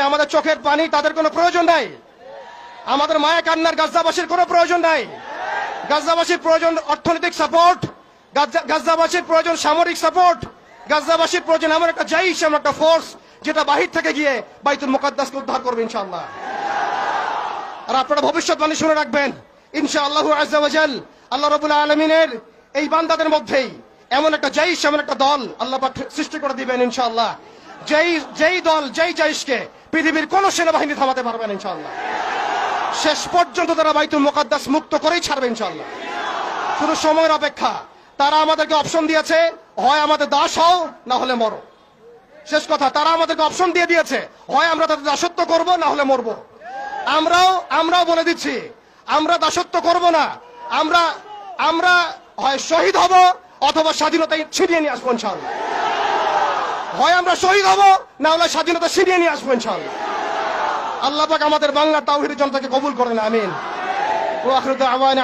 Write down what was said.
আমাদের চোখের পানি তাদের কোনো প্রয়োজন নাই, আমাদের মায়া কান্নার গাজাবাসীর কোনো প্রয়োজন নাই। গাজাবাসীর প্রয়োজন অর্থনৈতিক সাপোর্ট, গাজাবাসীর প্রয়োজন সামরিক সাপোর্ট, গাজাবাসীর প্রয়োজন এমন একটা জাইশ, এমন একটা ফোর্স যেটা বাহির থেকে গিয়ে বাইতুল মুকাদ্দাসকে উদ্ধার করবে ইনশাআল্লাহ। আর আপনারা ভবিষ্যৎবাণী শুনে রাখবেন, ইনশাআল্লাহু আযজা ওয়া জাল আল্লাহ রাব্বুল আলামিনের এই বান্দাদের মধ্যেই এমন একটা জাইশ, এমন একটা দল আল্লাহ পাক সৃষ্টি করে দিবেন ইনশাআল্লাহ। যেই দল, যেই জাইশকে পৃথিবীর কোন সেনাবাহিনী থামাতে পারবে না ইনশাআল্লাহ। শেষ পর্যন্ত তারা বাইতুল মুকাদ্দাস মুক্ত করেই ছাড়বে ইনশাআল্লাহ। শুধু সময়ের অপেক্ষা। তারা আমাদেরকে অপশন দিয়েছে, হয় আমাদের দাস হও না হলে মরো। শেষ কথা, তারা আমাদেরকে অপশন দিয়ে দিয়েছে, হয় আমরা তাদের দাসত্ব করব না হলে মরবো। আমরাও বলে দিচ্ছি, আমরা দাসত্ব করব না। আমরা হয় শহীদ হব অথবা স্বাধীনতা ছিনিয়ে নিয়ে আসবো ইনশাআল্লাহ। হয় আমরা শহীদ হব না হলে স্বাধীনতা ছিনিয়ে নিয়ে আসবো ইনশাআল্লাহ। আল্লাহ পাক আমাদের বাংলা তাওহীদের জনতাকে কবুল করেন, আমিন। ওয়া আখিরু দাওয়ানা।